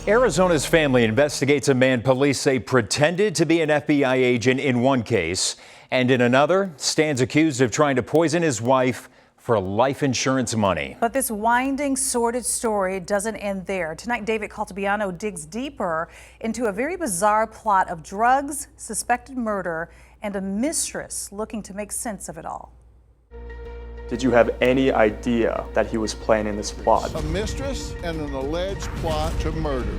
Arizona's family investigates a man police say pretended to be an FBI agent in one case, and in another stands accused of trying to poison his wife for life insurance money. But this winding, sordid story doesn't end there. Tonight, David Caltabiano digs deeper into a very bizarre plot of drugs, suspected murder, and a mistress looking to make sense of it all. Did you have any idea that he was planning this plot? A mistress and an alleged plot to murder.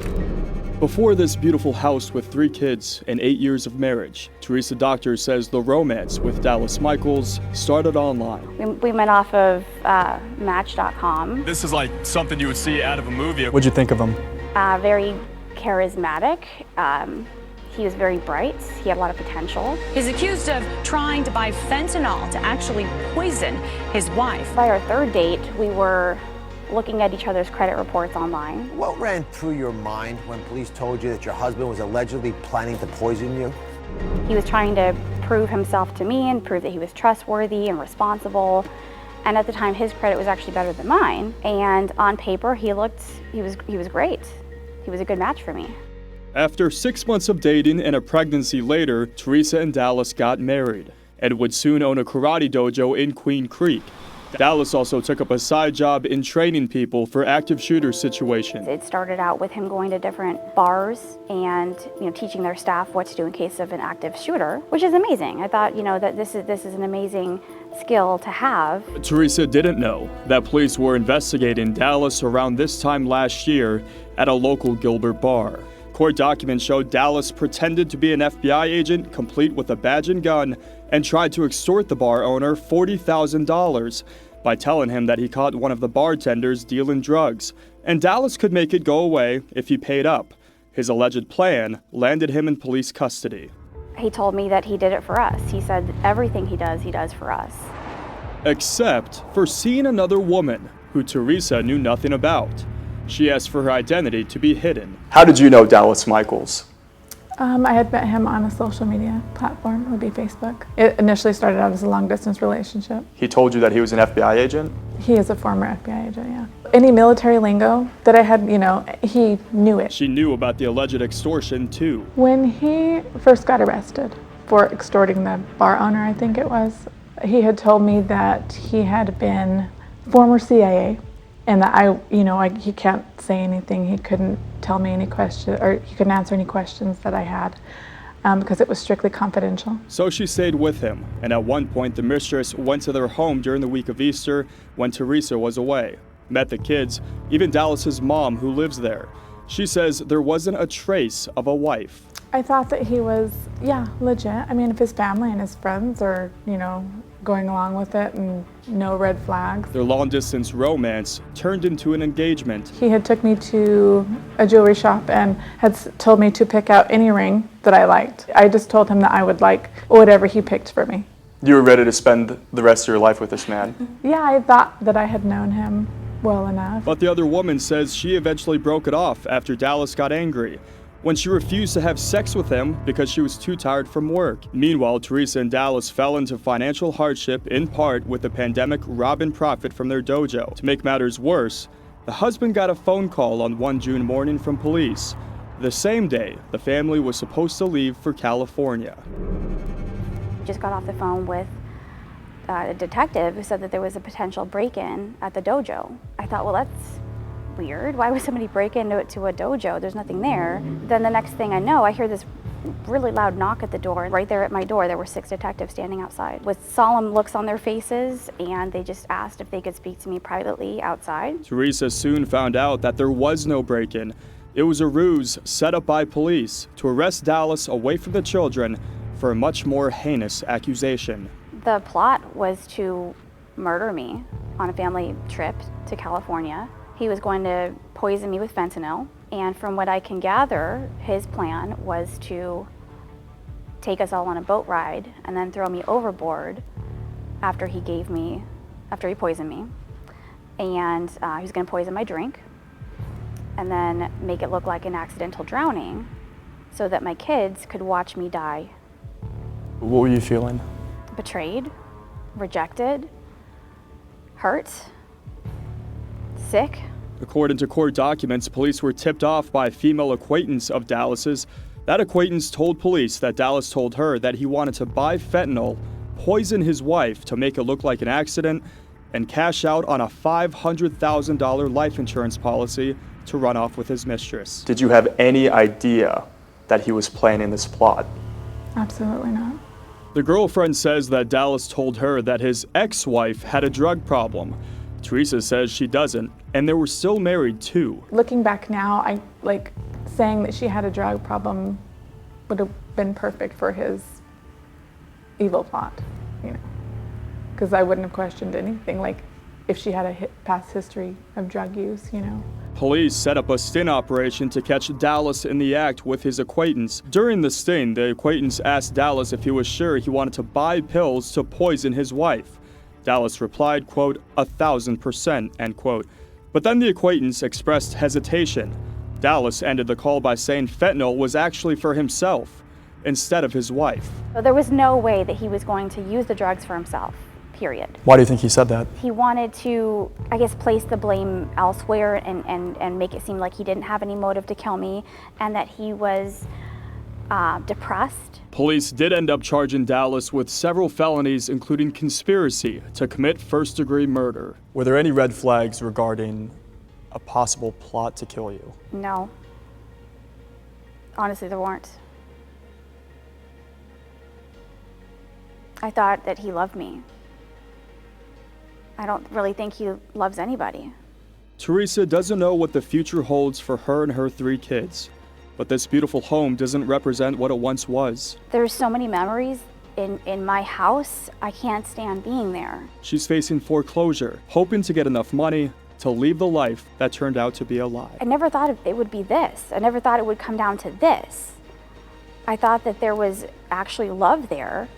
Before this beautiful house with 3 kids and 8 years of marriage, Teresa Doctor says the romance with Dallas Michaels started online. We met off of Match.com. This is like something you would see out of a movie. What'd you think of him? Very charismatic. He was very bright. He had a lot of potential. He's accused of trying to buy fentanyl to actually poison his wife. By our 3rd date, we were looking at each other's credit reports online. What ran through your mind when police told you that your husband was allegedly planning to poison you? He was trying to prove himself to me and prove that he was trustworthy and responsible. And at the time, his credit was actually better than mine. And on paper, he was great. He was a good match for me. After 6 months of dating and a pregnancy later, Teresa and Dallas got married and would soon own a karate dojo in Queen Creek. Dallas also took up a side job in training people for active shooter situations. It started out with him going to different bars and teaching their staff what to do in case of an active shooter, which is amazing. I thought that this is an amazing skill to have. Teresa didn't know that police were investigating Dallas around this time last year at a local Gilbert bar. Court documents showed Dallas pretended to be an FBI agent, complete with a badge and gun, and tried to extort the bar owner $40,000 by telling him that he caught one of the bartenders dealing drugs, and Dallas could make it go away if he paid up. His alleged plan landed him in police custody. He told me that he did it for us. He said everything he does for us. Except for seeing another woman who Teresa knew nothing about. She asked for her identity to be hidden. How did you know Dallas Michaels? I had met him on a social media platform, would be Facebook. It initially started out as a long-distance relationship. He told you that he was an FBI agent? He is a former FBI agent, yeah. Any military lingo that I had, he knew it. She knew about the alleged extortion, too. When he first got arrested for extorting the bar owner, I think it was, he had told me that he had been former CIA. And that he can't say anything. He couldn't tell me any questions, or he couldn't answer any questions that I had because it was strictly confidential. So she stayed with him, and at one point the mistress went to their home during the week of Easter when Teresa was away. Met the kids, even Dallas's mom who lives there. She says there wasn't a trace of a wife. I thought that he was, legit. I mean, if his family and his friends are, going along with it and no red flags. Their long-distance romance turned into an engagement. He had took me to a jewelry shop and had told me to pick out any ring that I liked. I just told him that I would like whatever he picked for me. You were ready to spend the rest of your life with this man? Yeah, I thought that I had known him well enough. But the other woman says she eventually broke it off after Dallas got angry, when she refused to have sex with him because she was too tired from work. Meanwhile, Teresa and Dallas fell into financial hardship in part with the pandemic robbing profit from their dojo. To make matters worse, the husband got a phone call on one June morning from police. The same day, the family was supposed to leave for California. Just got off the phone with a detective who said that there was a potential break-in at the dojo. I thought, well, that's weird. Why would somebody break into a dojo? There's nothing there. Then the next thing I know, I hear this really loud knock at the door. Right there at my door, there were 6 detectives standing outside with solemn looks on their faces, and they just asked if they could speak to me privately outside. Teresa soon found out that there was no break-in. It was a ruse set up by police to arrest Dallas away from the children for a much more heinous accusation. The plot was to murder me on a family trip to California. He was going to poison me with fentanyl, and from what I can gather, his plan was to take us all on a boat ride and then throw me overboard after he poisoned me. And he was going to poison my drink and then make it look like an accidental drowning so that my kids could watch me die. What were you feeling? Betrayed, rejected, hurt, sick, According to court documents, police were tipped off by a female acquaintance of Dallas's. That acquaintance told police that Dallas told her that he wanted to buy fentanyl, poison his wife to make it look like an accident, and cash out on a $500,000 life insurance policy to run off with his mistress. Did you have any idea that he was planning this plot? Absolutely not. The girlfriend says that Dallas told her that his ex-wife had a drug problem. Teresa says she doesn't, and they were still married too. Looking back now, saying that she had a drug problem would have been perfect for his evil plot, because I wouldn't have questioned anything, like if she had a past history of drug use, Police set up a sting operation to catch Dallas in the act with his acquaintance. During the sting, the acquaintance asked Dallas if he was sure he wanted to buy pills to poison his wife. Dallas replied, quote, 1,000%, end quote. But then the acquaintance expressed hesitation. Dallas ended the call by saying fentanyl was actually for himself instead of his wife. So there was no way that he was going to use the drugs for himself, period. Why do you think he said that? He wanted to, place the blame elsewhere and make it seem like he didn't have any motive to kill me and that he was depressed. Police did end up charging Dallas with several felonies, including conspiracy to commit first-degree murder. Were there any red flags regarding a possible plot to kill you? No. Honestly, there weren't. I thought that he loved me. I don't really think he loves anybody. Teresa doesn't know what the future holds for her and her 3 kids, but this beautiful home doesn't represent what it once was. There's so many memories in my house, I can't stand being there. She's facing foreclosure, hoping to get enough money to leave the life that turned out to be a lie. I never thought it would be this. I never thought it would come down to this. I thought that there was actually love there,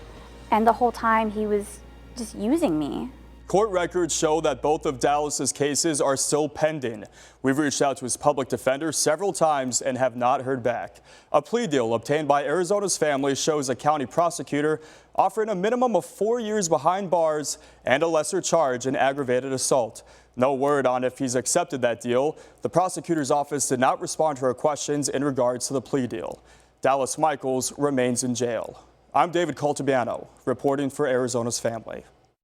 and the whole time he was just using me. Court records show that both of Dallas's cases are still pending. We've reached out to his public defender several times and have not heard back. A plea deal obtained by Arizona's family shows a county prosecutor offering a minimum of 4 years behind bars and a lesser charge in aggravated assault. No word on if he's accepted that deal. The prosecutor's office did not respond to her questions in regards to the plea deal. Dallas Michaels remains in jail. I'm David Caltabiano, reporting for Arizona's family.